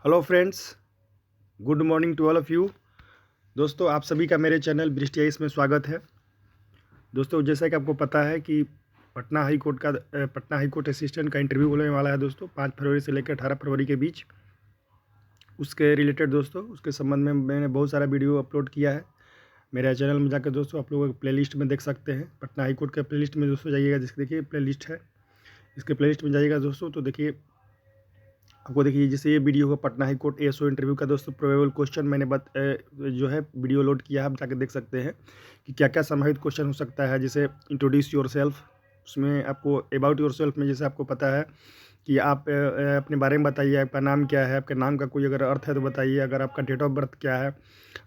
Hello friends, good morning to all of you. दोस्तों, आप सभी का मेरे चैनल बृष्टि आइस में स्वागत है। दोस्तों, जैसा कि आपको पता है कि पटना हाई कोर्ट असिस्टेंट का इंटरव्यू होने वाला है दोस्तों 5 फरवरी से लेकर 18 फरवरी के बीच। उसके रिलेटेड दोस्तों, उसके संबंध में मैंने बहुत सारा वीडियो अपलोड किया है मेरे चैनल में। जाकर दोस्तों आप लोग प्लेलिस्ट में देख सकते हैं। पटना हाई कोर्ट के प्लेलिस्ट में दोस्तों जाइएगा, जिसके देखिए प्लेलिस्ट है, इसके प्लेलिस्ट में जाइएगा दोस्तों। तो देखिए, आपको देखिए जैसे ये वीडियो होगा Patna high court ASO interview का दोस्तों प्रोबेबल क्वेश्चन मैंने जो है वीडियो लोड किया है, आप जाकर देख सकते हैं कि क्या क्या संभावित क्वेश्चन हो सकता है। जैसे इंट्रोड्यूस योर सेल्फ, उसमें आपको अबाउट योर सेल्फ में जैसे आपको पता है कि आप अपने बारे में बताइए, आपका नाम क्या है, आपके नाम का कोई अगर अर्थ है तो बताइए, अगर आपका डेट ऑफ बर्थ क्या है,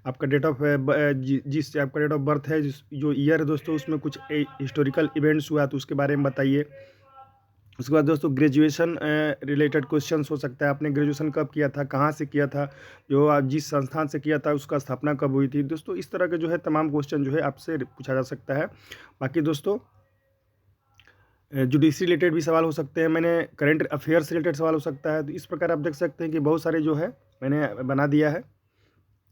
आपका डेट ऑफ जिस आपका डेट ऑफ बर्थ है, जो ईयर है दोस्तों, उसमें कुछ हिस्टोरिकल इवेंट्स हुआ तो उसके बारे में बताइए। उसके बाद दोस्तों ग्रेजुएशन रिलेटेड क्वेश्चंस हो सकता है, आपने ग्रेजुएशन कब किया था, कहाँ से किया था, जो आप जिस संस्थान से किया था उसका स्थापना कब हुई थी। दोस्तों इस तरह के जो है तमाम क्वेश्चन जो है आपसे पूछा जा सकता है। बाकी दोस्तों जुडिशरी रिलेटेड भी सवाल हो सकते हैं, मैंने करंट अफेयर्स रिलेटेड सवाल हो सकता है। तो इस प्रकार आप देख सकते हैं कि बहुत सारे जो है मैंने बना दिया है।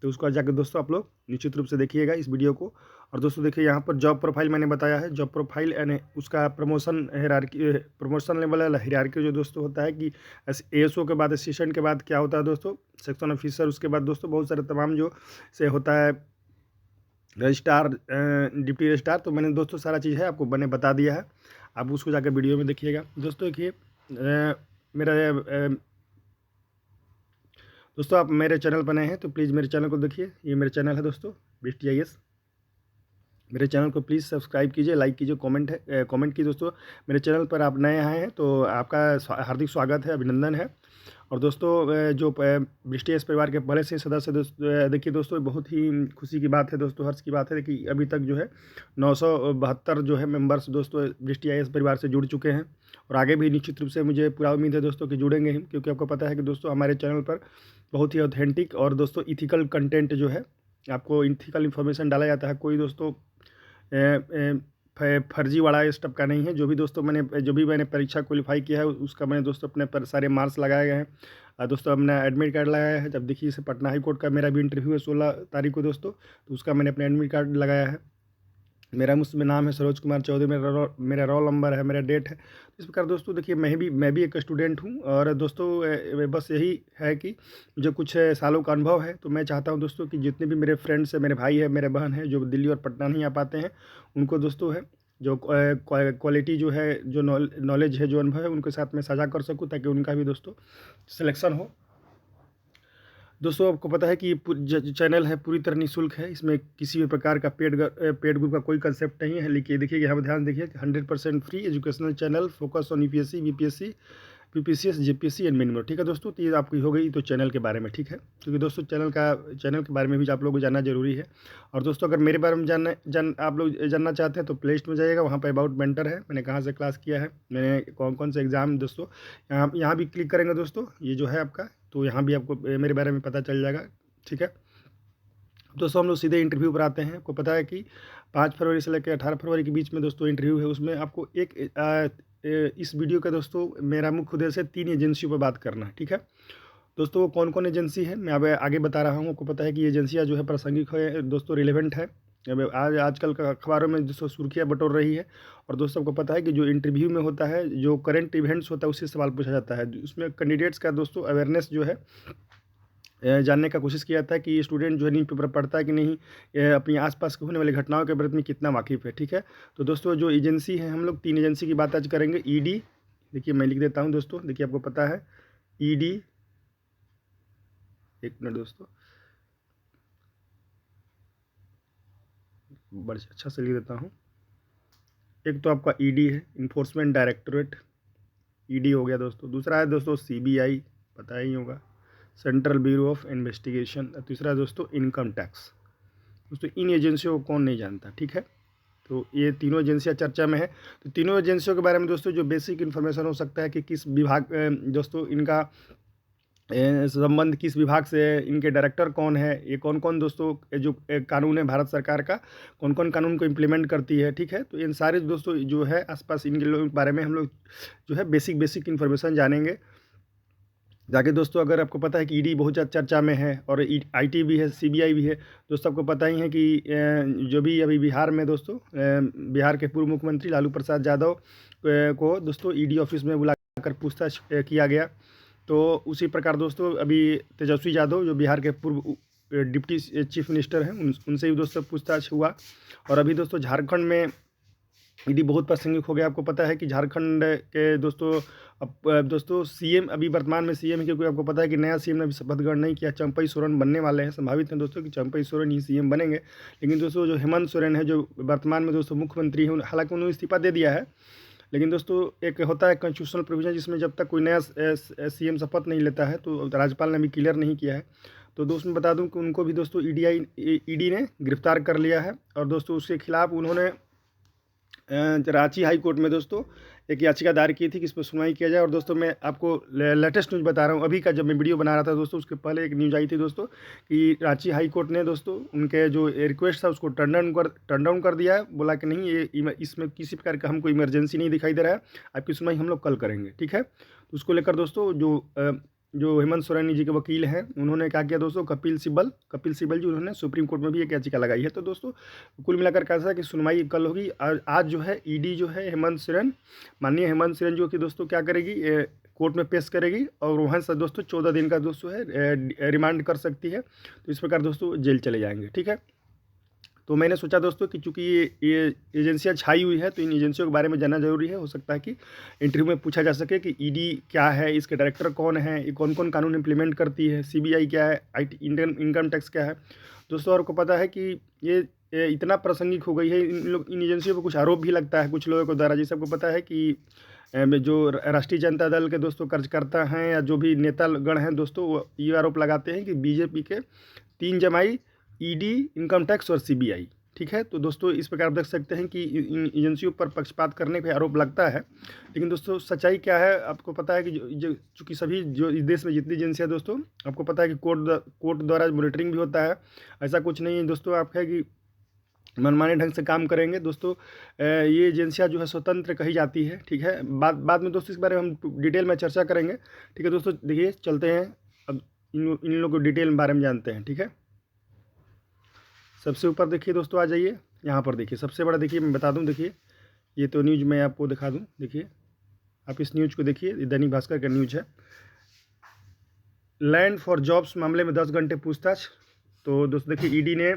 तो उसको जाकर दोस्तों आप लोग निश्चित रूप से देखिएगा इस वीडियो को। और दोस्तों देखिए, यहाँ पर जॉब प्रोफाइल मैंने बताया है। जॉब प्रोफाइल यानी उसका प्रमोशन लेवल हायरार्की जो दोस्तों होता है कि एएसओ के बाद असिस्टेंट के बाद क्या होता है दोस्तों, सेक्शन ऑफिसर। उसके बाद दोस्तों बहुत सारे तमाम जो से होता है रजिस्ट्रार, डिप्टी रजिस्ट्रार। तो मैंने दोस्तों सारा चीज़ है आपको मैंने बता दिया है, आप उसको जाकर वीडियो में देखिएगा। दोस्तों देखिए मेरा दोस्तों आप मेरे चैनल पर नए हैं तो प्लीज़ मेरे चैनल को देखिए। ये मेरे चैनल है दोस्तों बृष्टि आईएएस। मेरे चैनल को प्लीज़ सब्सक्राइब कीजिए, लाइक कीजिए, कमेंट कीजिए। दोस्तों मेरे चैनल पर आप नए आए हैं तो आपका हार्दिक स्वागत है, अभिनंदन है। और दोस्तों जो बृष्टि आईएएस परिवार के पहले से सदस्य देखिए दोस्तों, बहुत ही खुशी की बात है दोस्तों, हर्ष की बात है कि अभी तक जो है 972 जो है मेंबर्स दोस्तों बृष्टि आईएएस परिवार से जुड़ चुके हैं। और आगे भी निश्चित रूप से मुझे पूरा उम्मीद है दोस्तों कि जुड़ेंगे हम, क्योंकि आपको पता है कि दोस्तों हमारे चैनल पर बहुत ही ऑथेंटिक और दोस्तों इथिकल कंटेंट जो है, आपको इथिकल इन्फॉर्मेशन डाला जाता है। कोई दोस्तों फर्जी वाला स्टफ का नहीं है। जो भी मैंने परीक्षा क्वालिफाई किया है उसका मैंने दोस्तों अपने पर सारे मार्क्स लगाए गए हैं। दोस्तों अपना एडमिट कार्ड लगाया है। जब देखिए जैसे पटना हाई कोर्ट का मेरा भी इंटरव्यू है 16 तारीख को दोस्तों, तो उसका मैंने अपना एडमिट कार्ड लगाया है। मेरा उसमें नाम है सरोज कुमार चौधरी, मेरा रोल नंबर है, मेरा डेट है। इस प्रकार दोस्तों देखिए मैं भी एक स्टूडेंट हूँ। और दोस्तों बस यही है कि मुझे कुछ सालों का अनुभव है, तो मैं चाहता हूँ दोस्तों कि जितने भी मेरे फ्रेंड्स हैं, मेरे भाई हैं, मेरे बहन हैं, जो दिल्ली और पटना नहीं आ पाते हैं, उनको दोस्तों है जो क्वालिटी जो है, जो नॉलेज है, जो अनुभव है, उनके साथ मैं साझा कर सकूँ, ताकि उनका भी दोस्तों सिलेक्शन हो। दोस्तों आपको पता है कि ये चैनल है पूरी तरह निःशुल्क है, इसमें किसी भी प्रकार का पेड ग्रुप का कोई कंसेप्ट नहीं है। लेकिन देखिए यहाँ पर ध्यान देखिए, 100% free educational channel, focus on UPSC, BPSC, PPCS, JPSC and minimum. ठीक है दोस्तों, तो ये आपकी हो गई तो चैनल के बारे में। ठीक है, क्योंकि दोस्तों चैनल के बारे में भी आप लोगों को जानना जरूरी है। और दोस्तों अगर मेरे बारे में आप लोग जानना चाहते हैं तो प्ले लिस्ट में जाइएगा, वहाँ पर अबाउट मेंटर है, मैंने कहाँ से क्लास किया है, मैंने कौन कौन से एग्ज़ाम दोस्तों, यहाँ भी क्लिक करेंगे दोस्तों, ये जो है आपका, तो यहाँ भी आपको मेरे बारे में पता चल जाएगा। ठीक है दोस्तों, हम लोग सीधे इंटरव्यू पर आते हैं। आपको पता है कि 5 फरवरी से लेकर 18 फरवरी के बीच में दोस्तों इंटरव्यू है। उसमें आपको इस वीडियो का दोस्तों मेरा मुख्य उद्देश्य है 3 एजेंसियों पर बात करना है। ठीक है दोस्तों, वो कौन कौन एजेंसी है मैं अब आगे बता रहा हूँ। आपको पता है कि एजेंसियाँ जो है प्रासंगिक है दोस्तों, रिलेवेंट है। अब आजकल का अखबारों में दोस्तों सुर्खियाँ बटोर रही है। और दोस्तों आपको पता है कि जो इंटरव्यू में होता है, जो करंट इवेंट्स होता है, उससे सवाल पूछा जाता है। उसमें कैंडिडेट्स का दोस्तों अवेयरनेस जो है जानने का कोशिश किया था कि स्टूडेंट जो है न्यूज़ पेपर पढ़ता है कि नहीं, अपनी आसपास के होने वाली घटनाओं के बारे में कितना वाकिफ़ है। ठीक है, तो दोस्तों जो एजेंसी है, हम लोग 3 एजेंसी की बात आज करेंगे। ईडी, देखिए मैं लिख देता हूँ दोस्तों, देखिए आपको पता है ईडी, एक मिनट दोस्तों, बड़े अच्छा से लिख देता हूँ। एक तो आपका ईडी है, इन्फोर्समेंट डायरेक्टोरेट, ईडी हो गया दोस्तों। दूसरा है दोस्तों सीबीआई, पता ही होगा, सेंट्रल ब्यूरो ऑफ इन्वेस्टिगेशन। तीसरा है दोस्तों इनकम टैक्स। दोस्तों इन एजेंसियों को कौन नहीं जानता। ठीक है, तो ये तीनों एजेंसियां चर्चा में है। तो तीनों एजेंसियों के बारे में दोस्तों जो बेसिक इन्फॉर्मेशन हो सकता है कि किस विभाग दोस्तों इनका संबंध किस विभाग से है, इनके डायरेक्टर कौन है, ये कौन कौन दोस्तों जो कानून है भारत सरकार का, कौन कौन कानून को इम्प्लीमेंट करती है। ठीक है, तो इन सारे दोस्तों जो है आसपास इनके लोगों के बारे में हम लोग जो है बेसिक इन्फॉर्मेशन जानेंगे। जाके दोस्तों अगर आपको पता है कि ईडी बहुत ज़्यादा चर्चा में है और आईटी भी है, सीबीआई भी है। दोस्तों आपको पता ही है कि जो भी अभी बिहार में दोस्तों बिहार के पूर्व मुख्यमंत्री लालू प्रसाद यादव को दोस्तों ईडी ऑफिस में बुलाकर पूछताछ किया गया। तो उसी प्रकार दोस्तों अभी तेजस्वी यादव जो बिहार के पूर्व डिप्टी चीफ मिनिस्टर हैं उनसे भी दोस्तों पूछताछ हुआ। और अभी दोस्तों झारखंड में ईडी बहुत प्रासंगिक हो गया। आपको पता है कि झारखंड के दोस्तों अब दोस्तों सीएम अभी वर्तमान में सीएम है, क्योंकि आपको पता है कि नया सीएम ने अभी शपथ ग्रहण नहीं किया। चंपई सोरेन बनने वाले हैं, संभावित है दोस्तों कि चंपई सोरेन ही सीएम बनेंगे। लेकिन दोस्तों जो हेमंत सोरेन है जो वर्तमान में दोस्तों मुख्यमंत्री हैं, हालांकि उन्होंने इस्तीफा दे दिया है, लेकिन दोस्तों एक होता है कॉन्स्टिट्यूशनल प्रोविजन जिसमें जब तक कोई नया सीएम शपथ नहीं लेता है, तो राज्यपाल ने अभी क्लियर नहीं किया है। तो दोस्तों मैं बता दूं कि उनको भी दोस्तों ईडी ने गिरफ्तार कर लिया है। और दोस्तों उसके खिलाफ उन्होंने रांची हाई कोर्ट में दोस्तों एक याचिका दायर की थी कि इस पर सुनवाई किया जाए। और दोस्तों मैं आपको लेटेस्ट न्यूज़ बता रहा हूँ, अभी का जब मैं वीडियो बना रहा था दोस्तों उसके पहले एक न्यूज़ आई थी दोस्तों कि रांची हाई कोर्ट ने दोस्तों उनके जो रिक्वेस्ट था उसको टर्न डाउन कर दिया है। बोला कि नहीं, ये इसमें किसी प्रकार का हमको इमरजेंसी नहीं दिखाई दे रहा है, आपकी सुनवाई हम लोग कल करेंगे, ठीक है। तो उसको लेकर दोस्तों जो हेमंत सोरेन जी के वकील हैं उन्होंने क्या किया दोस्तों, कपिल सिब्बल जी उन्होंने सुप्रीम कोर्ट में भी एक याचिका लगाई है। तो दोस्तों कुल मिलाकर कैसा कि सुनवाई कल होगी। आज जो है ईडी जो है माननीय हेमंत सोरेन जो कि दोस्तों क्या करेगी, कोर्ट में पेश करेगी और वहाँ से दोस्तों 14 दिन का दोस्तों है रिमांड कर सकती है। तो इस प्रकार दोस्तों जेल चले जाएंगे, ठीक है। तो मैंने सोचा दोस्तों कि चूंकि ये एजेंसियाँ छाई हुई है तो इन एजेंसियों के बारे में जानना जरूरी है। हो सकता है कि इंटरव्यू में पूछा जा सके कि ईडी क्या है, इसके डायरेक्टर कौन है, ये कौन कौन कानून इंप्लीमेंट करती है, सीबीआई क्या है, इंडियन इनकम टैक्स क्या है। दोस्तों और को पता है कि ये इतना प्रासंगिक हो गई है, इन एजेंसियों पर कुछ आरोप भी लगता है कुछ लोगों को द्वारा। जैसे आपको पता है कि जो राष्ट्रीय जनता दल के दोस्तों कार्यकर्ता हैं या जो भी नेतागण हैं दोस्तों, वो ये आरोप लगाते हैं कि बीजेपी के 3 जमाई ईडी, इनकम टैक्स और सीबीआई, ठीक है। तो दोस्तों इस प्रकार देख सकते हैं कि इन एजेंसियों पर पक्षपात करने का आरोप लगता है। लेकिन दोस्तों सच्चाई क्या है, आपको पता है कि जो चूँकि सभी जो इस देश में जितनी एजेंसियाँ दोस्तों, आपको पता है कि कोर्ट द्वारा मॉनिटरिंग भी होता है। ऐसा कुछ नहीं है दोस्तों आप है कि मनमाने ढंग से काम करेंगे दोस्तों। ये एजेंसियाँ जो है स्वतंत्र कही जाती है, ठीक है। बाद में दोस्तों इस बारे में हम डिटेल में चर्चा करेंगे, ठीक है। दोस्तों देखिए चलते हैं अब इन लोगों को डिटेल में बारे में जानते हैं, ठीक है। सबसे ऊपर देखिए दोस्तों, आ जाइए यहाँ पर देखिए, सबसे बड़ा देखिए मैं बता दूँ, देखिए ये तो न्यूज़ मैं आपको दिखा दूँ। देखिए आप इस न्यूज़ को देखिए, दैनिक भास्कर का न्यूज़ है। लैंड फॉर जॉब्स मामले में 10 घंटे पूछताछ। तो दोस्तों देखिए ईडी ने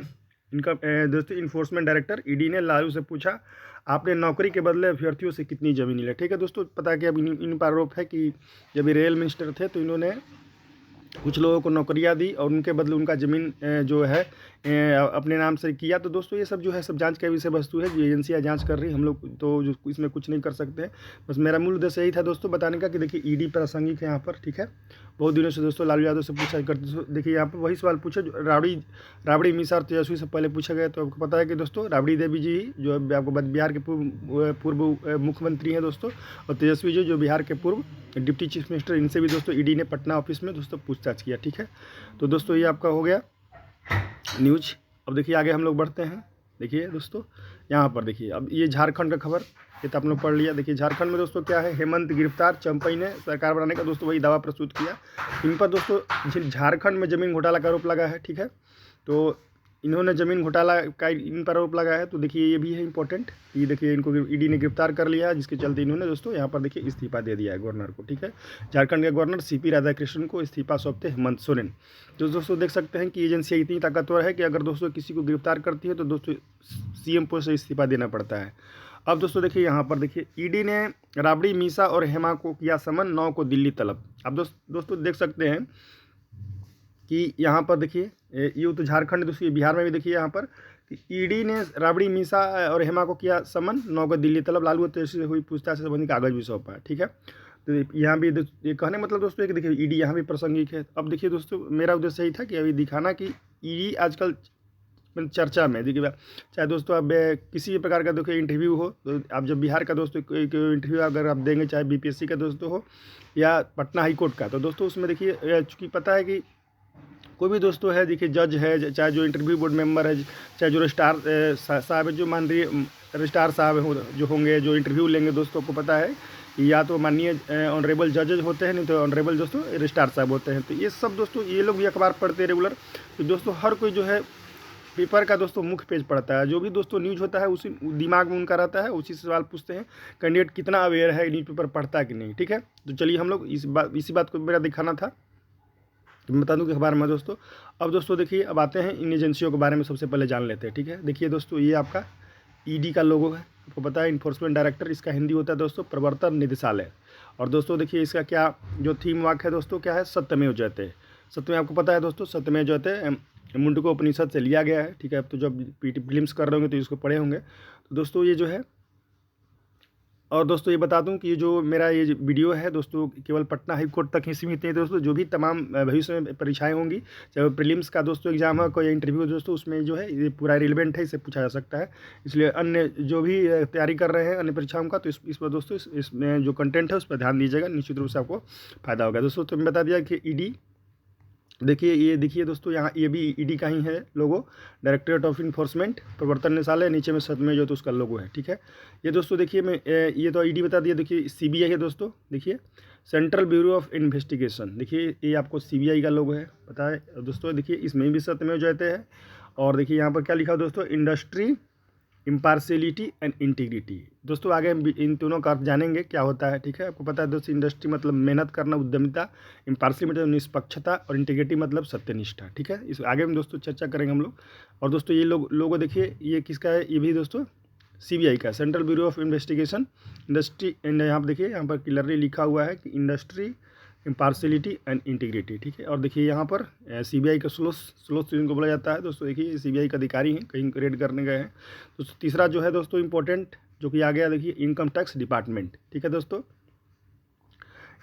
इनका दोस्तों इन्फोर्समेंट डायरेक्टर ईडी ने लालू से पूछा, आपने नौकरी के बदले अभ्यर्थियों से कितनी ज़मीन ली, ठीक है। दोस्तों पता है कि अब इन पर आरोप है कि जब ये रेल मिनिस्टर थे तो इन्होंने कुछ लोगों को नौकरियां दी और उनके बदले उनका ज़मीन जो है अपने नाम से किया। तो दोस्तों ये सब जो है सब जांच का विषय वस्तु है, जो एजेंसियां जांच कर रही, हम लोग तो जो इसमें कुछ नहीं कर सकते हैं। बस मेरा मूल उद्देश्य यही था दोस्तों बताने का कि देखिए ईडी प्रासंगिक है यहाँ पर, ठीक है। बहुत दिनों से दोस्तों लालू यादव से पूछा करते, देखिए यहाँ पर वही सवाल पूछे जो राबड़ी मीसा और तेजस्वी से पहले पूछा गया। तो आपको पता है कि दोस्तों राबड़ी देवी जी जो आपको बिहार के पूर्व मुख्यमंत्री हैं दोस्तों, और तेजस्वी जी जो बिहार के पूर्व डिप्टी चीफ मिनिस्टर, इनसे भी दोस्तों ईडी ने पटना ऑफिस में दोस्तों पूछताछ किया, ठीक है। तो दोस्तों ये आपका हो गया न्यूज। अब देखिए आगे हम लोग बढ़ते हैं। देखिए दोस्तों यहाँ पर देखिए, अब ये झारखंड का खबर, ये तो आप लोग पढ़ लिया। देखिए झारखंड में दोस्तों क्या है, हेमंत गिरफ्तार, चंपई ने सरकार बनाने का दोस्तों वही दावा प्रस्तुत किया। इन पर दोस्तों झारखंड में ज़मीन घोटाला का आरोप लगा है, ठीक है। तो इन्होंने ज़मीन घोटाला का इन पर आरोप लगा है। तो देखिए ये भी है इंपॉर्टेंट, ये देखिए इनको ईडी ने गिरफ्तार कर लिया है, जिसके चलते इन्होंने दोस्तों यहाँ पर देखिए इस्तीफा दे दिया है गवर्नर को, ठीक है। झारखंड के गवर्नर सीपी राधाकृष्णन को इस्तीफा सौंपते हेमंत सोरेन। तो दोस्तों देख सकते हैं कि एजेंसी इतनी ताकतवर है कि अगर दोस्तों किसी को गिरफ्तार करती है तो दोस्तों सीएम पोस्ट से इस्तीफा देना पड़ता है। अब दोस्तों देखिए यहाँ पर देखिए ईडी ने राबड़ी मीसा और हेमा को किया समन, 9 को दिल्ली तलब। अब दोस्तों देख सकते हैं कि यहाँ पर देखिए ये तो झारखंड, दोस्तों बिहार में भी देखिए यहाँ पर ईडी ने राबड़ी मीसा और हेमा को किया समन, 9 को दिल्ली तलब। लालू तेजस्वी से हुई पूछताछ से संबंधित कागज भी सौंपा, ठीक है। तो यहाँ भी ये कहने मतलब दोस्तों कि देखिए ईडी यहाँ भी प्रासंगिक है। अब देखिए दोस्तों मेरा उद्देश्य यही था कि अभी दिखाना कि ईडी आजकल चर्चा में, देखिए चाहे दोस्तों अब किसी भी प्रकार का देखिए इंटरव्यू हो, तो आप जब बिहार का दोस्तों इंटरव्यू अगर आप देंगे, चाहे बीपीएससी का दोस्तों हो या पटना हाई कोर्ट का, तो दोस्तों उसमें देखिए चूँकि पता है कि कोई भी दोस्तों है, देखिए जज है, चाहे जो इंटरव्यू बोर्ड मेंबर है, चाहे जो रजिस्ट्रार साहब है, जो मान रही रजिस्ट्रार साहब जो होंगे, जो इंटरव्यू लेंगे, दोस्तों को पता है या तो माननीय ऑनरेबल जजेज होते हैं, नहीं तो ऑनरेबल दोस्तों रजिस्ट्रार साहब होते हैं। तो ये सब दोस्तों ये लोग भी अखबार पढ़ते हैं रेगुलर। तो दोस्तों हर कोई जो है पेपर का दोस्तों मुख्य पेज पढ़ता है, जो भी दोस्तों न्यूज़ होता है उसी दिमाग में उनका रहता है, उसी से सवाल पूछते हैं कैंडिडेट कितना अवेयर है, न्यूज़ पेपर पढ़ता है कि नहीं। ठीक है, तो चलिए हम लोग इसी बात को मेरा दिखाना था, तो मैं बता दूं कि अखबार में दोस्तों। अब दोस्तों देखिए, अब आते हैं इन एजेंसियों के बारे में सबसे पहले जान लेते हैं। ठीक है, देखिए दोस्तों, ये आपका ईडी का लोगो है, आपको पता है इन्फोर्समेंट डायरेक्टर, इसका हिंदी होता है दोस्तों प्रवर्तन निदेशालय। और दोस्तों देखिए इसका क्या जो थीम वाक्य है दोस्तों क्या है, सत्यमेव जयते। सत्यमेव आपको पता है दोस्तों, सत्यमेव जयते मुंडको उपनिषद से लिया गया है। ठीक है, अब तो जब पीटी फिल्म्स कर रहे होंगे तो इसको पढ़े होंगे। तो दोस्तों ये जो है, और दोस्तों ये बता दूं कि ये जो मेरा ये वीडियो है दोस्तों केवल पटना हाई कोर्ट तक ही सीमित है दोस्तों। जो भी तमाम भविष्य में परीक्षाएं होंगी, चाहे वो प्रीलिम्स का दोस्तों एग्जाम है, कोई इंटरव्यू दोस्तों, उसमें जो है ये पूरा रिलेवेंट है, इसे पूछा जा सकता है। इसलिए अन्य जो भी तैयारी कर रहे हैं अन्य परीक्षाओं का, तो इस पर दोस्तों इसमें जो कंटेंट है उस पर ध्यान दीजिएगा, निश्चित रूप से आपको फायदा होगा दोस्तों। तो मैं बता दिया कि ईडी, देखिए ये देखिए दोस्तों, यहाँ ये भी ईडी का ही है लोगो, डायरेक्टरेट ऑफ इन्फोर्समेंट प्रवर्तन निदेशालय, नीचे में सत्यमेव जो तो उसका लोगो है। ठीक है, ये दोस्तों देखिए मैं ये तो ईडी बता दिया। देखिए सीबीआई है दोस्तों, देखिए सेंट्रल ब्यूरो ऑफ इन्वेस्टिगेशन, देखिए ये आपको सीबीआई का लोगो है, पता है दोस्तों। देखिए इसमें भी सत्यमेव जयते हैं। और देखिए यहाँ पर क्या लिखा दोस्तों, इंडस्ट्री, इम्पार्शियलिटी एंड इंटीग्रिटी। दोस्तों आगे हम इन दोनों का अर्थ जानेंगे क्या होता है। ठीक है, आपको पता है दोस्तों, इंडस्ट्री मतलब मेहनत करना, उद्यमिता, इम्पार्शियलिटी मतलब निष्पक्षता, और इंटीग्रिटी मतलब सत्यनिष्ठा। ठीक है, इस आगे हम दोस्तों चर्चा करेंगे हम लोग। और दोस्तों ये लोगों देखिए ये किसका है, ये भी दोस्तों सीबीआई का, central bureau of investigation industry. And यहाँ पर देखिए, यहाँ पर क्लियरली लिखा हुआ है कि इंडस्ट्री, इम्पार्शियलिटी एंड इंटीग्रिटी। ठीक है, और देखिए यहाँ पर सीबीआई का स्लोथ इनको बोला जाता है दोस्तों। देखिए सीबीआई का अधिकारी हैं, कहीं रेड करने गए हैं। तो तीसरा जो है दोस्तों इंपॉर्टेंट जो कि आ गया, देखिए इनकम टैक्स डिपार्टमेंट। ठीक है दोस्तों,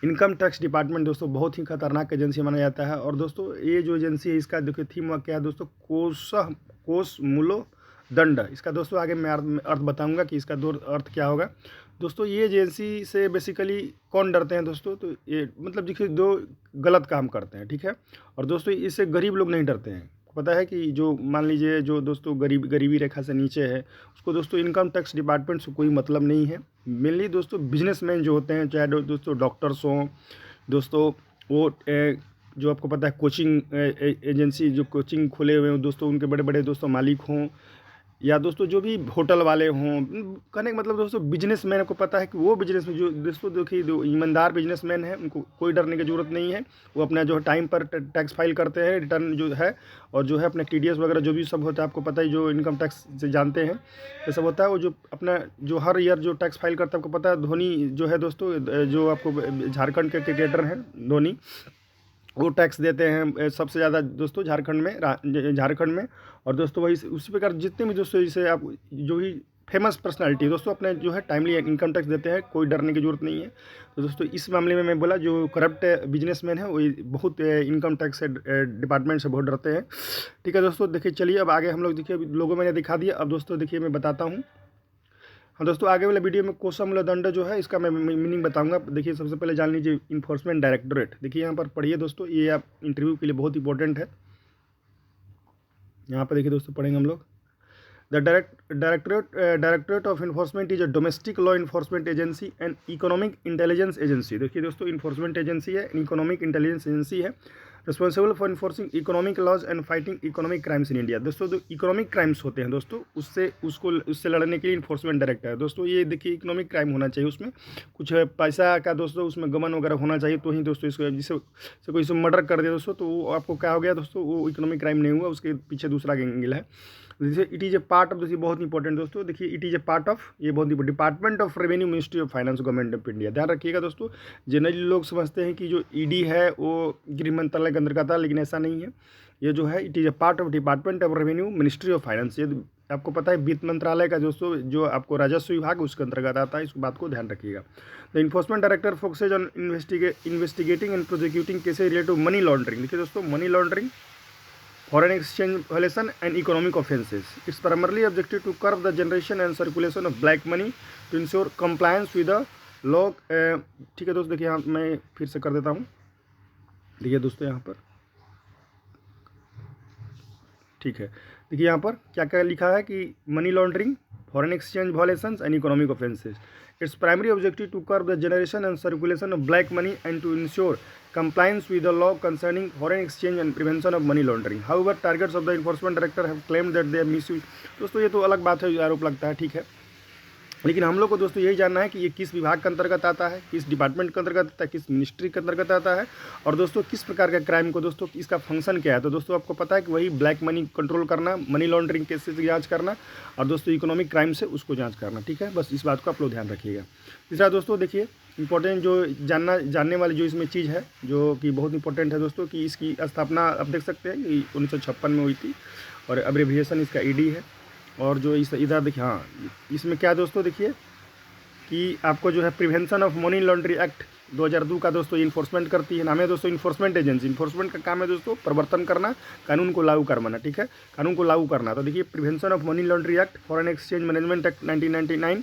इनकम टैक्स डिपार्टमेंट दोस्तों बहुत ही खतरनाक एजेंसी माना जाता है। और दोस्तों ये जो एजेंसी है इसका देखिए थीम क्या है दोस्तों, कोष मूलो दंड। इसका दोस्तों आगे मैं अर्थ बताऊंगा कि इसका दो अर्थ क्या होगा। दोस्तों ये एजेंसी से बेसिकली कौन डरते हैं दोस्तों, तो ये मतलब देखिए दो गलत काम करते हैं। ठीक है, और दोस्तों इससे गरीब लोग नहीं डरते हैं। पता है कि जो मान लीजिए जो दोस्तों गरीबी रेखा से नीचे है, उसको दोस्तों इनकम टैक्स डिपार्टमेंट से कोई मतलब नहीं है। मेनली दोस्तों बिजनेसमैन जो होते हैं, चाहे दोस्तों डॉक्टर्स हों दोस्तों, वो जो आपको पता है कोचिंग एजेंसी जो कोचिंग खोले हुए हैं दोस्तों, उनके बड़े बड़े दोस्तों मालिक हों, या दोस्तों जो भी होटल वाले हों, कहने का मतलब दोस्तों बिजनेसमैन को पता है कि वो बिजनेस में जो दोस्तों देखिए जो ईमानदार बिजनेसमैन है उनको कोई डरने की ज़रूरत नहीं है। वो अपना जो है टाइम पर टैक्स फाइल करते हैं, रिटर्न जो है, और जो है अपने टीडीएस वगैरह जो भी सब होता है, आपको पता है जो इनकम टैक्स से जानते हैं ये सब होता है। वो जो अपना जो हर ईयर जो टैक्स फाइल करता है, आपको पता है धोनी जो है दोस्तों, जो आपको झारखंड के क्रिकेटर हैं धोनी, वो टैक्स देते हैं सबसे ज़्यादा दोस्तों झारखंड में। और दोस्तों वही उसी प्रकार जितने भी दोस्तों जैसे आप जो भी फेमस पर्सनालिटी दोस्तों अपने जो है टाइमली इनकम टैक्स देते हैं, कोई डरने की ज़रूरत नहीं है। तो दोस्तों इस मामले में मैं बोला जो करप्ट बिजनेसमैन है वो बहुत इनकम टैक्स से डिपार्टमेंट से बहुत डरते हैं। ठीक है दोस्तों, देखिए चलिए अब आगे हम लोग देखिए लोगों मैंने दिखा दिया। अब दोस्तों देखिए मैं बताता हूँ। हाँ दोस्तों, आगे वाले वीडियो में कोषामूल दंड जो है इसका मैं मीनिंग बताऊंगा। देखिए सबसे पहले जान लीजिए इन्फोर्समेंट डायरेक्टोरेट। देखिए यहाँ पर पढ़िए दोस्तों, ये आप इंटरव्यू के लिए बहुत इंपॉर्टेंट है। यहाँ पर देखिए दोस्तों पढ़ेंगे हम लोग। The directorate of enforcement is a domestic law enforcement agency and economic intelligence agency. देखिए दोस्तों इन्फोर्समेंट एजेंसी है, इकोनॉमिक इंटेलिजेंस एजेंसी है, responsible for enforcing economic laws and fighting economic crimes in India. दोस्तों जो इकोनॉमिक क्राइम्स होते हैं दोस्तों उससे लड़ने के लिए इन्फोर्समेंट डायरेक्टर है दोस्तों। ये देखिए इकोनॉमिक क्राइम होना चाहिए, उसमें कुछ पैसा का दोस्तों उसमें गमन वगैरह होना चाहिए, तो ही दोस्तों इसको जिससे कोई मर्डर कर दिया दोस्तों तो वो आपको क्या हो गया दोस्तों, वो इकोनॉमिक क्राइम नहीं हुआ, उसके पीछे दूसरा एंगल है। जैसे it is a part of, देखिए बहुत इंपॉर्टेंट दोस्तों, देखिए it is a part of, ये बहुत important, department of revenue ministry of finance government of India. ध्यान रखिएगा दोस्तों, जनरली लोग समझते हैं कि जो ईडी है वो गृह मंत्रालय के अंदर का था, लेकिन ऐसा नहीं है। ये जो है it is a part of department of revenue ministry of finance. ये आपको पता है वित्त मंत्रालय का दोस्तों जो आपको राजस्व विभाग उसके अंतर्गत आता है, इस बात को ध्यान रखिएगा। The enforcement director focuses on investigating and prosecuting cases related to money laundering. देखिए दोस्तों money laundering, foreign exchange violation and economic offences. It's primarily objective to curb the generation and circulation of black money to ensure compliance with the law। ठीक है दोस्तों, देखिए यहाँ मैं फिर से कर देता हूँ। देखिए दोस्तों यहाँ पर ठीक है, देखिए यहाँ पर क्या क्या लिखा है कि money laundering, foreign exchange violations and economic offences. Its primary objective to curb the generation and circulation of black money and to ensure compliance with the law concerning foreign exchange and prevention of money laundering. However, targets of the enforcement director have claimed that they have misused. दोस्तों ये तो अलग बात है, आरोप लगता है, ठीक है, लेकिन हम लोग को दोस्तों यही जानना है कि ये किस विभाग के अंतर्गत आता है, किस डिपार्टमेंट के अंतर्गत आता है, किस मिनिस्ट्री के अंतर्गत आता है, और दोस्तों किस प्रकार का क्राइम को दोस्तों इसका फंक्शन क्या है। तो दोस्तों आपको पता है कि वही ब्लैक मनी कंट्रोल करना, मनी लॉन्ड्रिंग केसेस की जांच करना, और दोस्तों इकोनॉमिक क्राइम से उसको जांच करना, ठीक है, बस इस बात को आप लोग ध्यान रखिएगा। तीसरा दोस्तों देखिए इंपॉर्टेंट जो जानने वाली जो इसमें चीज़ है जो कि बहुत इंपॉर्टेंट है दोस्तों, कि इसकी स्थापना आप देख सकते हैं कि 1956 में हुई थी, और अब्रेविएशन इसका ईडी है। और जो इस इधर देखिए, हाँ इसमें क्या दोस्तों देखिए कि आपको जो है prevention of money laundering act 2002 का दोस्तों इन्फोर्समेंट करती है। नाम है दोस्तों इन्फोर्समेंट एजेंसी। इन्फोर्समेंट का काम है दोस्तों प्रवर्तन करना, कानून को लागू करवाना, ठीक है, कानून को लागू करना। तो देखिए prevention of money laundering act, foreign exchange management act 1999,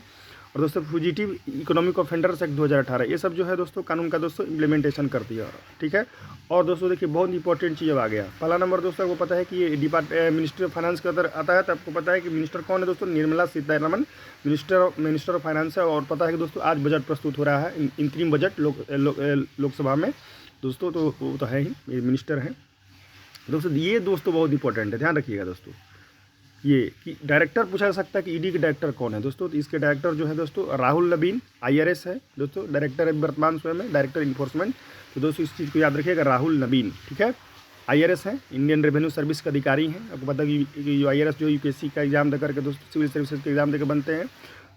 और दोस्तों फ्यूजिटिव इकोनॉमिक ऑफेंडर्स एक्ट 2018, ये सब जो है दोस्तों कानून का दोस्तों इम्प्लीमेंटेशन करती है, ठीक है। और दोस्तों देखिए बहुत इंपॉर्टेंट चीज़ अब आ गया। पहला नंबर दोस्तों आपको पता है कि ये मिनिस्ट्री ऑफ फाइनेंस के अंदर आता है। तो आपको पता है कि मिनिस्टर कौन है दोस्तों, Nirmala Sitharaman minister of finance है। और पता है कि दोस्तों आज बजट प्रस्तुत हो रहा है, इंतरिम बजट लोकसभा में दोस्तों, तो वो तो है ही, ये मिनिस्टर हैं दोस्तों। ये दोस्तों बहुत इंपॉर्टेंट है, ध्यान रखिएगा दोस्तों। ये कि डायरेक्टर पूछा जा सकता है कि ईडी के डायरेक्टर कौन है दोस्तों, तो इसके डायरेक्टर जो है दोस्तों राहुल नबीन IRS है दोस्तों, डायरेक्टर है वर्तमान समय में, डायरेक्टर इन्फोर्समेंट। तो दोस्तों इस चीज़ को याद रखिएगा, राहुल नबीन, ठीक है। IRS है, इंडियन रेवेन्यू सर्विस के अधिकारी हैं। आपको पता है कि जो IRS जो UPSC का एग्जाम देकर के दोस्तों सिविल सर्विसेज के एग्जाम देकर बनते हैं,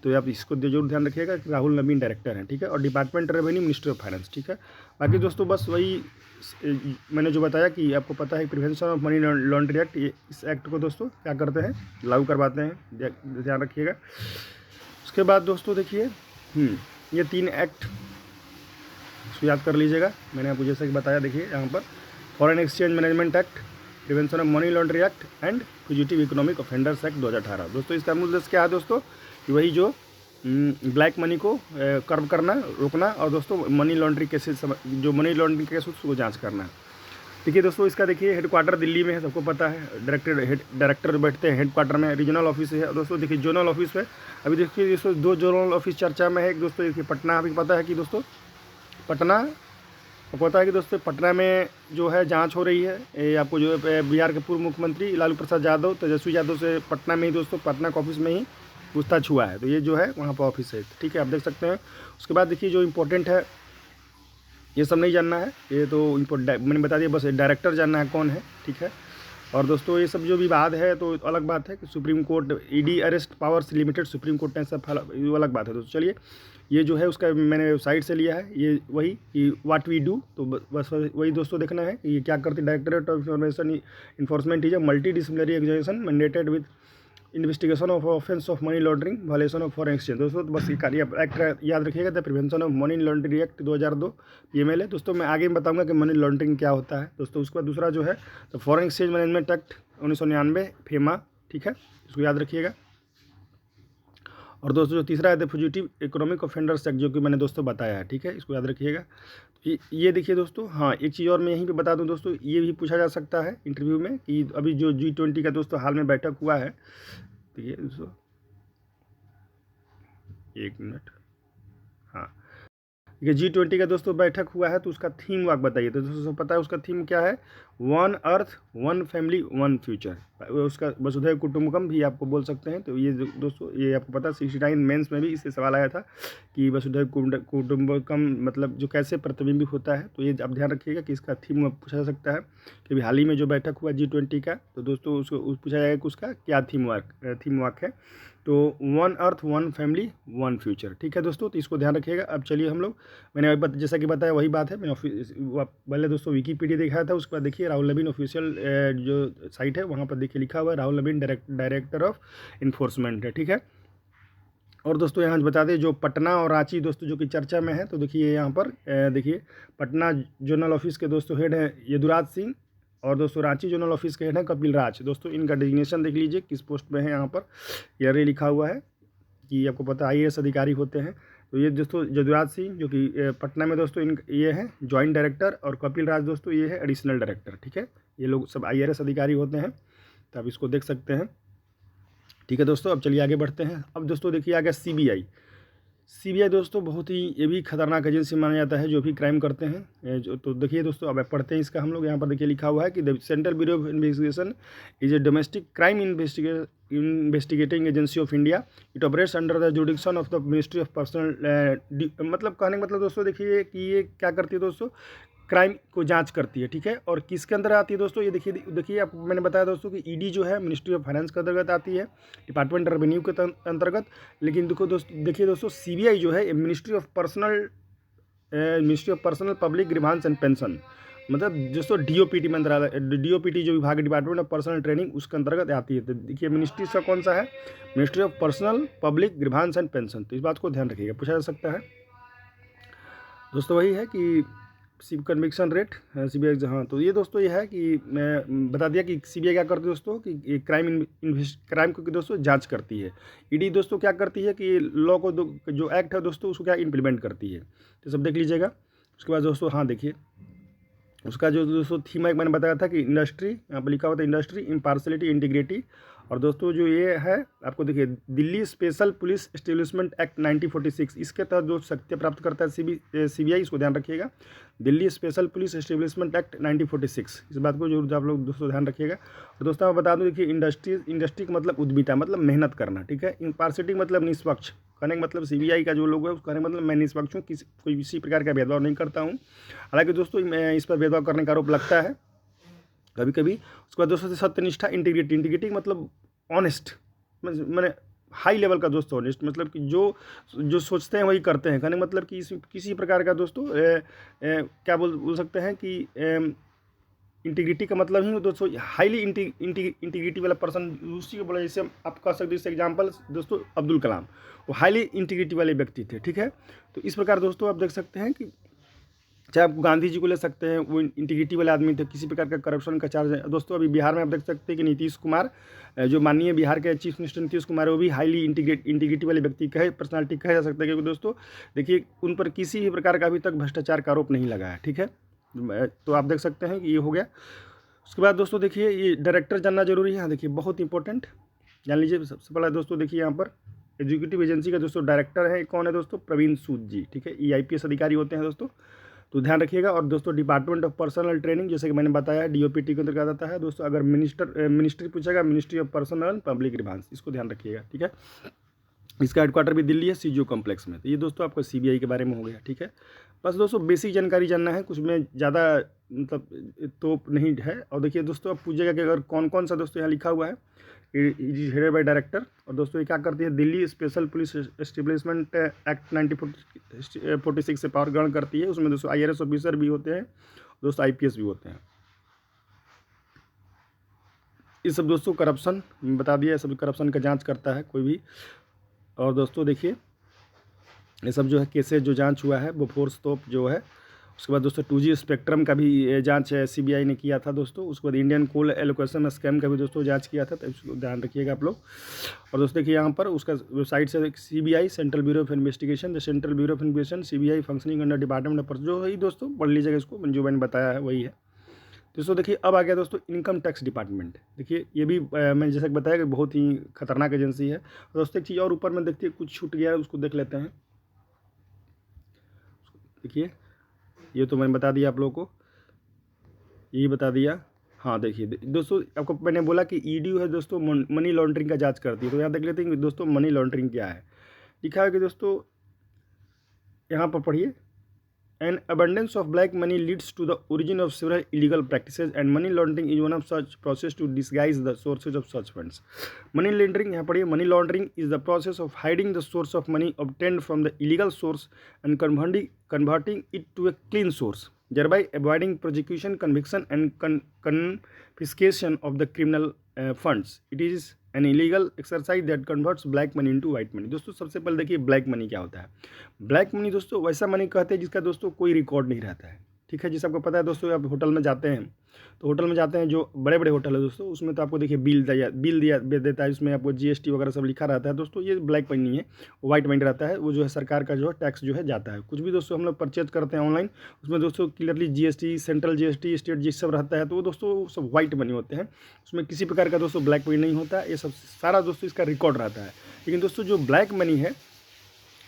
तो आप इसको जरूर ध्यान रखिएगा कि राहुल नबीन डायरेक्टर हैं, ठीक है। और department revenue ministry of finance, ठीक है। बाकी दोस्तों बस वही मैंने जो बताया कि आपको पता है prevention of money laundering act, ये इस एक्ट को दोस्तों क्या करते हैं, लागू करवाते हैं, ध्यान रखिएगा। उसके बाद दोस्तों देखिए ये 3 एक्ट इसको याद कर लीजिएगा। मैंने आपको जैसे कि बताया, देखिए यहाँ पर foreign exchange management act, prevention of money laundering act and fugitive economic offenders act 2018। दोस्तों इसका मूल उद्देश्य क्या है दोस्तों, कि वही जो ब्लैक मनी को कर्व करना, रोकना, और दोस्तों मनी लॉन्ड्रिंग केसेस, जो मनी लॉन्ड्रिंग केस उसको जांच करना। देखिए दोस्तों इसका देखिए हेडक्वार्टर दिल्ली में है, सबको पता है। डायरेक्टर बैठते हैं हेडक्वार्टर में, रीजनल ऑफिस है दोस्तों। देखिए जोनल ऑफिस है, अभी देखिए दोस्तों 2 जोनल ऑफिस चर्चा में है। एक दोस्तों देखिए पटना, अभी पता है कि दोस्तों पटना, आपको पता है कि दोस्तों पटना में जो है जांच हो रही है। ये आपको जो है बिहार के पूर्व मुख्यमंत्री लालू प्रसाद यादव, तेजस्वी यादव से पटना में ही दोस्तों, पटना के ऑफिस में ही पूछताछ हुआ है। तो ये जो है वहाँ पर ऑफिस है, ठीक है, आप देख सकते हैं। उसके बाद देखिए जो इम्पोर्टेंट है, ये सब नहीं जानना है, ये तो मैंने बता दिया, बस डायरेक्टर जानना है कौन है, ठीक है। और दोस्तों ये सब जो विवाद है तो अलग बात है कि supreme court ED arrest powers limited supreme court ने सब वो अलग बात है दोस्तों। चलिए ये जो है उसका मैंने वेबसाइट से लिया है, ये वही कि व्हाट वी डू, तो बस वही दोस्तों देखना है कि ये क्या करती है। Directorate of information enforcement is a multi disciplinary organisation mandated with investigation of offence of money laundering violation of foreign exchange. दोस्तों तो बस ये एक्ट याद रखिएगा, the prevention of money laundering act 2002 PML है दोस्तों। मैं आगे बताऊंगा कि मनी लॉन्ड्रिंग क्या होता है दोस्तों। उसके बाद दूसरा जो है तो foreign exchange management act 1999 FEMA, ठीक है, इसको याद रखिएगा। और दोस्तों जो तीसरा है the fugitive economic offenders act, जो कि मैंने दोस्तों बताया है, ठीक है, इसको याद रखिएगा। ये देखिए दोस्तों, हाँ एक चीज़ और मैं यहीं पे बता दूं दोस्तों, ये भी पूछा जा सकता है इंटरव्यू में कि अभी जो G20 का दोस्तों हाल में बैठक हुआ है, देखिए दोस्तों 1 मिनट, हाँ ये G20 का दोस्तों बैठक हुआ है, तो उसका थीम वाक बताइए। तो दोस्तों पता है उसका थीम क्या है, 1 अर्थ 1 फैमिली 1 फ्यूचर, उसका वसुधैव कुटुंबकम भी आपको बोल सकते हैं। तो ये दोस्तों ये आपको पता है 69 मेंस में भी इससे सवाल आया था कि वसुधैव कुटुंबकम मतलब जो कैसे प्रतिबिंबित होता है। तो ये आप ध्यान रखिएगा कि इसका थीम पूछा जा सकता है कि हाल ही में जो बैठक हुआ G20 का, तो दोस्तों उसको पूछा जाएगा कि उसका क्या थीम वाक है। तो 1 अर्थ 1 फैमिली 1 फ्यूचर, ठीक है दोस्तों, तो इसको ध्यान रखिएगा। अब चलिए हम लोग, मैंने जैसा कि बताया वही बात है, मैंने पहले दोस्तों विकीपीडिया दिखाया था, उसके बाद देखिए राहुल नबीन ऑफिशियल जो साइट है वहाँ पर देखिए लिखा हुआ है राहुल नबीन डायरेक्टर ऑफ इन्फोर्समेंट है, ठीक है। और दोस्तों यहाँ बता दें जो पटना और रांची दोस्तों जो कि चर्चा में है, तो देखिए यहाँ पर देखिए पटना जोनल ऑफिस के दोस्तों हेड हैं यदुराज सिंह, और दोस्तों रांची जोनल ऑफिस के हेड हैं कपिल राज। दोस्तों इनका डिजिग्नेशन देख लीजिए किस पोस्ट पे है, यहाँ पर ये लिखा हुआ है कि आपको पता है IAS अधिकारी होते हैं। तो ये दोस्तों यदुराज सिंह जो कि पटना में दोस्तों ये है जॉइंट डायरेक्टर, और कपिल राज दोस्तों ये है एडिशनल डायरेक्टर, ठीक है। ये लोग सब IRS अधिकारी होते हैं, तो आप इसको देख सकते हैं, ठीक है दोस्तों, अब चलिए आगे बढ़ते हैं। अब दोस्तों देखिए आ गया सीबीआई। सीबीआई दोस्तों बहुत ही ये भी खतरनाक एजेंसी माना जाता है जो भी क्राइम करते हैं। जो तो देखिए दोस्तों अब पढ़ते हैं इसका हम लोग। यहाँ पर देखिए लिखा हुआ है कि the central bureau of investigation is a domestic crime investigating agency of India. It operates under the जुडिक्शन of the ministry of personal, मतलब कहने का मतलब दोस्तों देखिए कि ये क्या करती है दोस्तों, क्राइम को जांच करती है। ठीक है, और किसके अंदर आती है दोस्तों, ये देखिए देखिए आपको मैंने बताया दोस्तों कि ईडी जो है मिनिस्ट्री ऑफ फाइनेंस के अंतर्गत आती है, डिपार्टमेंट रेवेन्यू के अंतर्गत। लेकिन देखिए दोस्तों सीबीआई जो है ministry of personnel public grievance and pension, मतलब दोस्तों डीओपीटी मंत्रालय, डीओपीटी जो विभाग डिपार्टमेंट ऑफ पर्सनल ट्रेनिंग उसके अंतर्गत आती है। तो देखिए मिनिस्ट्री का कौन सा है, ministry of personnel public grievance and pension. तो इस बात को ध्यान रखिएगा, पूछा जा सकता है दोस्तों। वही है कि कन्विक्शन रेट सीबीआई, हाँ। तो ये दोस्तों ये है कि मैं बता दिया कि सीबीआई क्या करती है दोस्तों कि क्राइम को दोस्तों जांच करती है। ईडी दोस्तों क्या करती है कि लॉ को जो एक्ट है दोस्तों उसको क्या इम्प्लीमेंट करती है। तो सब देख लीजिएगा। उसके बाद दोस्तों हाँ देखिए उसका जो दोस्तों थीम एक मैंने बताया था कि इंडस्ट्री, यहाँ पर लिखा हुआ था इंडस्ट्री, इम्पार्शलिटी, इंटीग्रिटी। और दोस्तों जो ये है आपको देखिए Delhi special police establishment act 1946, इसके तहत जो शक्ति प्राप्त करता है सीबीआई, इसको ध्यान रखिएगा। Delhi special police establishment act 1946, इस बात को जरूर आप लोग दोस्तों ध्यान रखिएगा। और दोस्तों मैं बता दूं देखिए इंडस्ट्री का मतलब उद्यमिता, मतलब मेहनत करना। ठीक है, इम्पार्शलिटी मतलब निष्पक्ष, कहने का मतलब सीबीआई का जो लोग है उसका कहने का मतलब मैं निष्पक्ष हूँ, किसी प्रकार का भेदभाव नहीं करता हूँ। हालांकि दोस्तों इस पर भेदभाव करने का आरोप लगता है कभी कभी। उसके बाद दोस्तों सत्यनिष्ठा, इंटीग्रिटी मतलब ऑनेस्ट, मैंने हाई लेवल का दोस्तों ऑनेस्ट, मतलब कि जो सोचते हैं वही करते हैं। कहने मतलब कि किसी प्रकार का दोस्तों क्या बोल सकते हैं कि इंटीग्रिटी का मतलब ही दोस्तों हाईली इंटीग्रिटी वाला पर्सन, उसी को बोला। जैसे आप कह सकते हैं एग्जाम्पल दोस्तों अब्दुल कलाम, वो हाईली इंटीग्रिटी वाले व्यक्ति थे। ठीक है, तो इस प्रकार दोस्तों आप देख सकते हैं कि चाहे आप गांधी जी को ले सकते हैं, वो इंटीग्रिटी वाले आदमी थे, किसी प्रकार का करप्शन का चार्ज है। दोस्तों अभी बिहार में आप देख सकते हैं कि नीतीश कुमार, जो माननीय बिहार के चीफ मिनिस्टर नीतीश कुमार है, वो भी हाईली इंटीग्रिटी वाले व्यक्ति पर्सनालिटी कहा जा सकता है। क्योंकि दोस्तों देखिए उन पर किसी भी प्रकार का अभी तक भ्रष्टाचार का आरोप नहीं लगा है। ठीक है, तो आप देख सकते हैं कि ये हो गया। उसके बाद दोस्तों देखिए ये डायरेक्टर जानना जरूरी है। हाँ देखिए बहुत इंपॉर्टेंट जान लीजिए। सबसे पहला दोस्तों देखिए यहाँ पर एग्जीक्यूटिव एजेंसी का दोस्तों डायरेक्टर है कौन है दोस्तों, प्रवीण सूद जी। ठीक है, ये IPS अधिकारी होते हैं दोस्तों, तो ध्यान रखिएगा। और दोस्तों डिपार्टमेंट ऑफ पर्सनल ट्रेनिंग, जैसे कि मैंने बताया डीओपीटी के अंतर्गत आता है दोस्तों। अगर मिनिस्ट्री पूछेगा, ministry of personnel public grievance, इसको ध्यान रखिएगा। ठीक है, इसका हेडक्वार्टर भी दिल्ली है, CGO कॉम्प्लेक्स में। तो ये दोस्तों आपको सीबीआई के बारे में हो गया। ठीक है, बस दोस्तों बेसिक जानकारी जानना है, कुछ में ज़्यादा मतलब तो नहीं है। और देखिए दोस्तों आप पूछेगा कि अगर कौन कौन सा दोस्तों यहाँ लिखा हुआ है, हेडेड बाय डायरेक्टर। और दोस्तों ये क्या करती है, Delhi special police establishment act 1946 से पावर ग्रहण करती है। उसमें दोस्तों IRS ऑफिसर भी होते हैं दोस्तों, IPS भी होते हैं। ये सब दोस्तों करप्शन बता दिया, सब करप्शन का जांच करता है कोई भी। और दोस्तों देखिए ये सब जो है केसेस जो जांच हुआ है, वो फोर्स तोप जो है। उसके बाद दोस्तों 2G स्पेक्ट्रम का भी जांच सीबीआई ने किया था दोस्तों। उसके बाद इंडियन कोल एलोकेशन स्कैम का भी दोस्तों जांच किया था, तो इसको ध्यान रखिएगा आप लोग। और दोस्तों देखिए यहाँ पर उसका वेबसाइट से CBI central bureau of investigation, the central bureau of investigation CBI functioning under department of जो है दोस्तों पढ़ लीजिएगा इसको, जो मैंने बताया है वही है दोस्तों। देखिए अब आ गया दोस्तों इनकम टैक्स डिपार्टमेंट। देखिए ये भी मैंने जैसे बताया कि बहुत ही खतरनाक एजेंसी है दोस्तों। एक चीज़ और ऊपर में देखिए कुछ छूट गया है, उसको देख लेते हैं। देखिए ये तो मैंने बता दिया आप लोगों को, यही बता दिया। हाँ देखिए दोस्तों आपको मैंने बोला कि ईडी है दोस्तों मनी लॉन्ड्रिंग का जांच करती है। तो यहाँ देख लेते हैं कि दोस्तों मनी लॉन्ड्रिंग क्या है। लिखा है कि दोस्तों यहाँ पर पढ़िए, An abundance of black money leads to the origin of several illegal practices, and money laundering is one of such process to disguise the sources of such funds. Money laundering, यहाँ पढ़िए, money laundering is the process of hiding the source of money obtained from the illegal source and converting it to a clean source, thereby avoiding prosecution, conviction, and confiscation of the criminal funds. It is an illegal exercise that converts black money into white money. दोस्तों सबसे पहले देखिए black money क्या होता है। Black money दोस्तों वैसा money कहते हैं जिसका दोस्तों कोई रिकॉर्ड नहीं रहता है। ठीक है। जैसे आपको पता है दोस्तों, आप होटल में जाते हैं तो होटल में जाते हैं, जो बड़े बड़े होटल है दोस्तों, उसमें तो आपको देखिए बिल दिया देता है, उसमें आपको GST वगैरह सब लिखा रहता है दोस्तों। ये ब्लैक मनी नहीं है, वाइट मनी रहता है, वो जो है सरकार का जो है टैक्स जो है जाता है। कुछ भी दोस्तों हम लोग परचेज करते हैं ऑनलाइन, उसमें दोस्तों clearly GST, central GST, state GST सब रहता है, तो वो दोस्तों सब वाइट मनी होते हैं, उसमें किसी प्रकार का दोस्तों ब्लैक मनी नहीं होता है। ये सब सारा दोस्तों इसका रिकॉर्ड रहता है। लेकिन दोस्तों जो ब्लैक मनी है,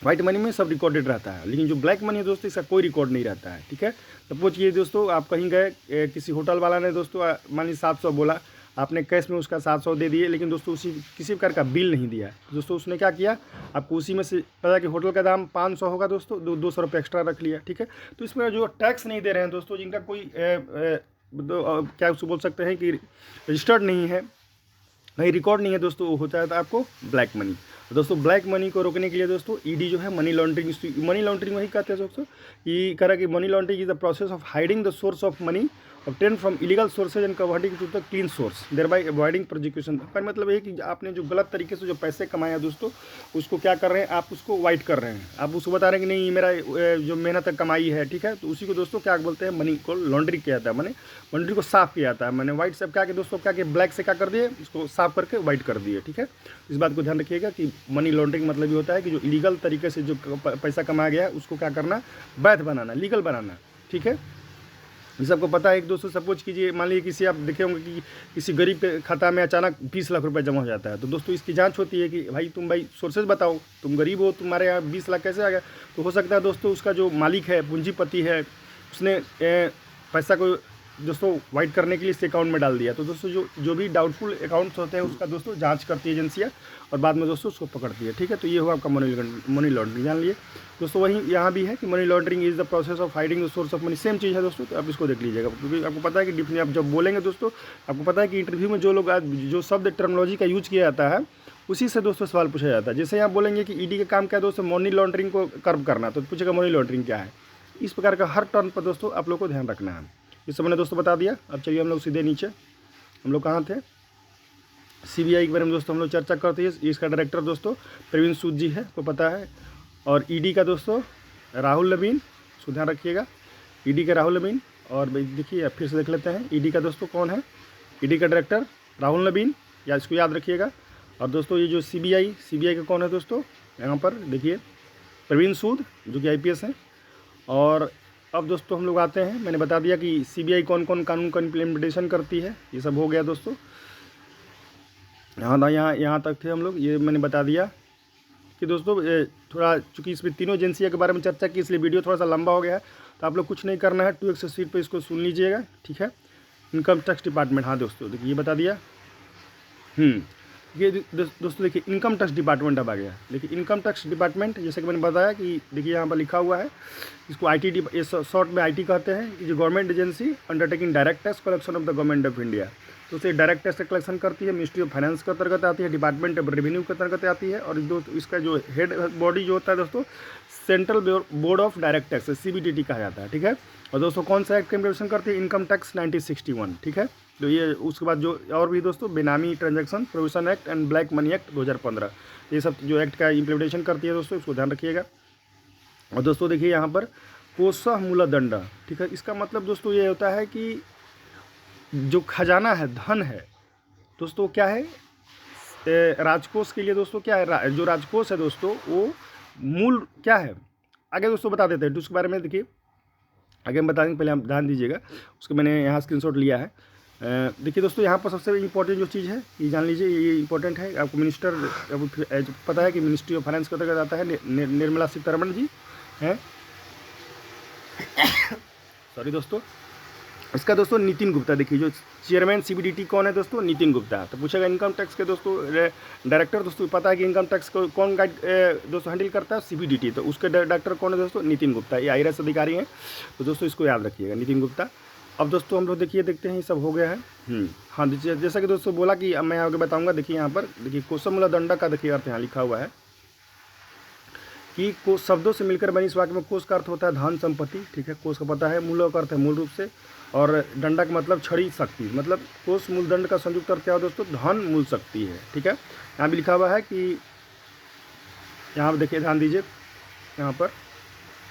व्हाइट मनी में सब रिकॉर्डेड रहता है, लेकिन जो ब्लैक मनी है दोस्तों, इसका कोई रिकॉर्ड नहीं रहता है, ठीक है। सपोज ये दोस्तों आप कहीं गए, किसी होटल वाला ने दोस्तों मान लीजिए 700 बोला, आपने कैश में उसका 700 दे दिए, लेकिन दोस्तों उसी किसी प्रकार का बिल नहीं दिया दोस्तों। उसने क्या किया, आपको उसी में से पता है कि होटल का दाम 500 होगा दोस्तों, 200 रुपये एक्स्ट्रा रख लिया, ठीक है। तो इसमें जो टैक्स नहीं दे रहे हैं दोस्तों, जिनका कोई क्या उसको बोल सकते हैं कि रजिस्टर्ड नहीं है, नहीं रिकॉर्ड नहीं है दोस्तों, वो होता है तो आपको ब्लैक मनी। दोस्तों ब्लैक मनी को रोकने के लिए दोस्तों ईडी जो है मनी लॉन्ड्रिंग वही कहते हैं दोस्तों, कि कह रहा कि money laundering is the process of hiding the source of money obtained from illegal sources and converting to the clean source thereby avoiding prosecution। का मतलब ये कि आपने जो गलत तरीके से जो पैसे कमाया दोस्तों, उसको क्या कर रहे हैं आप, उसको वाइट कर रहे हैं, आप उसको बता रहे हैं कि नहीं मेरा जो मेहनत कमाई है, ठीक है। तो उसी को दोस्तों क्या बोलते हैं, मनी को लॉन्ड्री किया जाता है, मैंने मनी को साफ किया जाता है, मैंने वाइट से क्या कि दोस्तों क्या कि ब्लैक से क्या कर दिए, इसको साफ करके वाइट कर दिए, ठीक है। इस बात को ध्यान रखिएगा कि मनी लॉन्ड्रिंग मतलब ये होता है कि जो इलीगल तरीके से जो पैसा कमाया गया है उसको क्या करना, वैध बनाना, लीगल बनाना, ठीक है। ये सबको पता है। एक दोस्तों सपोज कीजिए, मान लीजिए किसी आप देखे होंगे कि किसी गरीब के खाता में अचानक 20 लाख रुपए जमा हो जाता है, तो दोस्तों इसकी जांच होती है कि भाई सोर्सेज बताओ, तुम गरीब हो, तुम्हारे यहाँ 20 लाख कैसे आ गया। तो हो सकता है दोस्तों उसका जो मालिक है, पूंजीपति है, उसने पैसा को दोस्तों वाइट करने के लिए इस अकाउंट में डाल दिया। तो दोस्तों जो भी डाउटफुल अकाउंट्स होते हैं उसका दोस्तों जांच करती है एजेंसियाँ, और बाद में दोस्तों उसको पकड़ती है, ठीक है। तो ये हुआ आपका मनी लॉन्ड्रिंग, जान लिए दोस्तों। वही यहाँ भी है कि money laundering is the process of hiding the source of money, same चीज़ है दोस्तों। तो आप इसको देख लीजिएगा, क्योंकि आपको पता है कि डिफिनेशन आप जब बोलेंगे दोस्तों, आपको पता है कि इंटरव्यू में जो शब्द टर्मिनोलॉजी का यूज किया जाता है, उसी से दोस्तों सवाल पूछा जाता है। जैसे आप बोलेंगे कि ईडी का काम क्या है दोस्तों, मनी लॉन्ड्रिंग को कर्व करना, तो पूछेगा मनी लॉन्ड्रिंग क्या है। इस प्रकार का हर टर्म पर दोस्तों आप लोग को ध्यान रखना है। ये सब मैंने दोस्तों बता दिया। अब चलिए हम लोग सीधे नीचे, हम लोग कहाँ थे, CBI के बारे में दोस्तों हम लोग चर्चा करते हैं। इसका डायरेक्टर दोस्तों प्रवीण सूद जी है, को पता है, और ईडी का दोस्तों राहुल नवीन, इसको ध्यान रखिएगा, ईडी का राहुल नवीन। और देखिए फिर से देख लेते हैं ईडी का दोस्तों कौन है, ईडी का डायरेक्टर राहुल नवीन, या इसको याद रखिएगा। और दोस्तों ये जो CBI का कौन है दोस्तों, यहाँ पर देखिए प्रवीण सूद जो कि IPS हैं। और अब दोस्तों हम लोग आते हैं, मैंने बता दिया कि CBI कौन कौन कानून का इम्प्लीमेंटेशन करती है, ये सब हो गया दोस्तों। यहाँ तक थे हम लोग, ये मैंने बता दिया कि दोस्तों थोड़ा चूँकि इसमें तीनों एजेंसियों के बारे में चर्चा की, इसलिए वीडियो थोड़ा सा लंबा हो गया है। तो आप लोग कुछ नहीं करना है, 2x स्पीड पर इसको सुन लीजिएगा, ठीक है। इनकम टैक्स डिपार्टमेंट, हाँ दोस्तों देखिए ये बता दिया। ये दोस्तों देखिए इनकम टैक्स डिपार्टमेंट अब आ गया। देखिए इनकम टैक्स डिपार्टमेंट, जैसे कि मैंने बताया कि देखिए यहाँ पर लिखा हुआ है, इसको IT शॉर्ट में IT कहते हैं, जो government agency undertaking direct tax collection of the government of India. तो उसे डायरेक्ट टैक्स कलेक्शन करती है, मिनिस्ट्री ऑफ फाइनेंस के अंतर्गत आती है, डिपार्टमेंट ऑफ रेवेन्यू के अंतर्गत आती है। और दोस्तों इसका जो हेड बॉडी जो होता है दोस्तों, central board of direct tax, CBDT कहा जाता है, ठीक है। और दोस्तों कौन सा एक्ट का इम्प्लीमेंटेशन करती है, इनकम टैक्स 1961, ठीक है। तो ये उसके बाद जो और भी दोस्तों बेनामी transaction provision act and black money act 2015, ये सब जो एक्ट का इम्प्लीमेंटेशन करती है दोस्तों, इसको ध्यान रखिएगा। और दोस्तों देखिए यहाँ पर कोषः मूलदंड, ठीक है। इसका मतलब दोस्तों ये होता है कि जो खजाना है, धन है दोस्तों, क्या है राजकोष के लिए दोस्तों, क्या है जो राजकोष है दोस्तों, वो मूल क्या है, आगे दोस्तों बता देते हैं। तो उसके बारे में देखिए आगे हम बता देंगे, पहले आप ध्यान दीजिएगा। उसको मैंने यहाँ स्क्रीनशॉट लिया है। देखिए दोस्तों यहाँ पर सबसे इंपॉर्टेंट जो चीज़ है ये जान लीजिए, ये इंपॉर्टेंट है। आपको मिनिस्टर पता है कि मिनिस्ट्री ऑफ फाइनेंस के अंतर्गत आता है, निर्मला सीतारमण जी हैं सॉरी दोस्तों। इसका दोस्तों नितिन गुप्ता, देखिए जो चेयरमैन CBDT कौन है दोस्तों, नितिन गुप्ता। तो पूछेगा इनकम टैक्स के दोस्तों डायरेक्टर, दोस्तों पता है कि इनकम टैक्स को कौन दोस्तों हैंडल करता है, CBDT। तो उसके डायरेक्टर कौन है दोस्तों, नितिन गुप्ता, ये IRS अधिकारी हैं। तो दोस्तों इसको याद रखिएगा, नितिन गुप्ता। अब दोस्तों हम लोग देखते हैं ये सब हो गया है। हाँ जैसा कि दोस्तों बोला कि अब मैं आगे बताऊँगा। देखिए यहाँ पर देखिए कोषः मूलदंड का देखिए अर्थ यहाँ लिखा हुआ है कि कोष शब्दों से मिलकर बनी इस वाक्य में कोष का अर्थ होता है धन संपत्ति, ठीक है। कोष का पता है, मूल का अर्थ है मूल रूप से, और दंडा का मतलब छड़ी शक्ति, मतलब कोष मूलदंड का संयुक्त अर्थ क्या है दोस्तों, धन मूल शक्ति है, ठीक है। यहाँ भी लिखा हुआ है कि यहाँ पर देखिए ध्यान दीजिए, यहाँ पर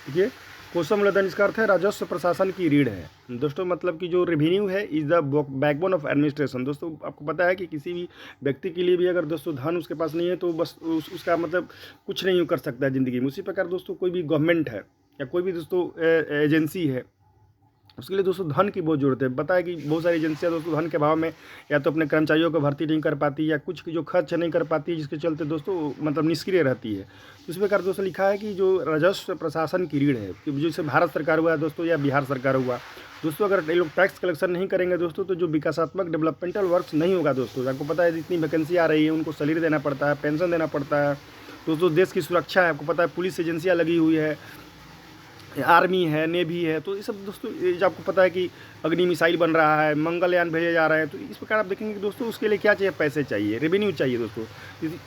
देखिए कोसम मूलधन इसका अर्थ है राजस्व प्रशासन की रीढ़ है दोस्तों। मतलब कि जो रेवेन्यू है is the backbone of administration. दोस्तों आपको पता है कि किसी भी व्यक्ति के लिए भी अगर दोस्तों धन उसके पास नहीं है तो बस उसका मतलब कुछ नहीं कर सकता है ज़िंदगी में। उसी प्रकार दोस्तों कोई भी गवर्नमेंट है या कोई भी दोस्तों एजेंसी है, उसके लिए दोस्तों धन की बहुत ज़रूरत है। पता है कि बहुत सारी एजेंसियाँ दोस्तों धन के अभाव में या तो अपने कर्मचारियों को भर्ती नहीं कर पाती या कुछ जो खर्च नहीं कर पाती, जिसके चलते दोस्तों मतलब निष्क्रिय रहती है। तो इस प्रकार दोस्तों लिखा है कि जो राजस्व प्रशासन की रीढ़ है, कि जैसे भारत सरकार हुआ दोस्तों या बिहार सरकार हुआ दोस्तों, अगर ये लोग टैक्स कलेक्शन नहीं करेंगे दोस्तों तो जो विकासात्मक डेवलपमेंटल वर्क्स नहीं होगा दोस्तों। आपको पता है जितनी वैकेंसी आ रही है उनको सैलरी देना पड़ता है, पेंशन देना पड़ता है दोस्तों। देश की सुरक्षा है, आपको पता है पुलिस एजेंसियाँ लगी हुई है, आर्मी है, नेवी है, तो ये सब दोस्तों जो आपको पता है कि अग्नि मिसाइल बन रहा है, मंगलयान भेजे जा रहे हैं। तो इस प्रकार आप देखेंगे कि दोस्तों उसके लिए क्या चाहिए, पैसे चाहिए, रेवेन्यू चाहिए दोस्तों।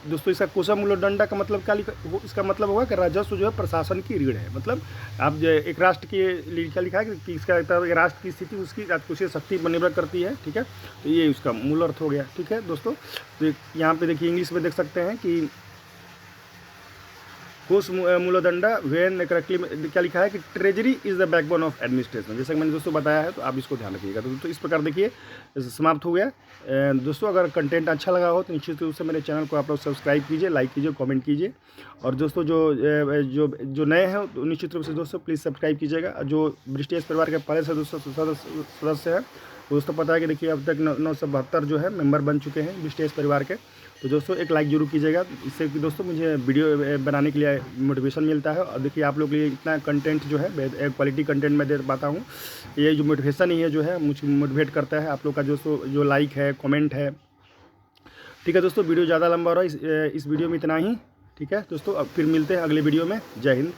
दोस्तों इसका कोसम मूलदंड का मतलब क्या इसका मतलब होगा कि राजस्व जो है प्रशासन की रीढ़ है। मतलब आप जो एक राष्ट्र के क्या लिखा है कि इसका राष्ट्र की स्थिति उसकी राजकोषीय शक्ति पर निर्भर करती है। ठीक है, तो ये उसका मूल अर्थ हो गया। ठीक है दोस्तों, तो यहाँ पे देखिए इंग्लिश में देख सकते हैं कि कोष मूलदंडा वेन करेक्टली क्या लिखा है कि treasury is the backbone of administration. जैसा कि मैंने दोस्तों बताया है, तो आप इसको ध्यान रखिएगा। तो दोस्तों इस प्रकार देखिए समाप्त हो गया। दोस्तों अगर कंटेंट अच्छा लगा हो तो निश्चित रूप से मेरे चैनल को आप लोग सब्सक्राइब कीजिए, लाइक कीजिए, कमेंट कीजिए। और दोस्तों जो नए हैं तो निश्चित रूप से दोस्तों प्लीज़ सब्सक्राइब कीजिएगा। जो ब्रिटिश परिवार के पहले सदस्य हैं दोस्तों, पता है कि देखिए अब तक 972 जो है मेंबर बन चुके हैं ब्रिटिश परिवार के। तो दोस्तों एक लाइक जरूर कीजिएगा, इससे कि दोस्तों मुझे वीडियो बनाने के लिए मोटिवेशन मिलता है। और देखिए आप लोग के लिए इतना कंटेंट जो है क्वालिटी कंटेंट मैं दे पाता हूँ, ये जो मोटिवेशन ही है जो है मुझे मोटिवेट करता है। आप लोग का दोस्तों जो लाइक है, कमेंट है। ठीक है दोस्तों, वीडियो ज़्यादा लंबा हो रहा है, इस वीडियो में इतना ही। ठीक है दोस्तों, अब फिर मिलते हैं अगले वीडियो में। जय हिंद।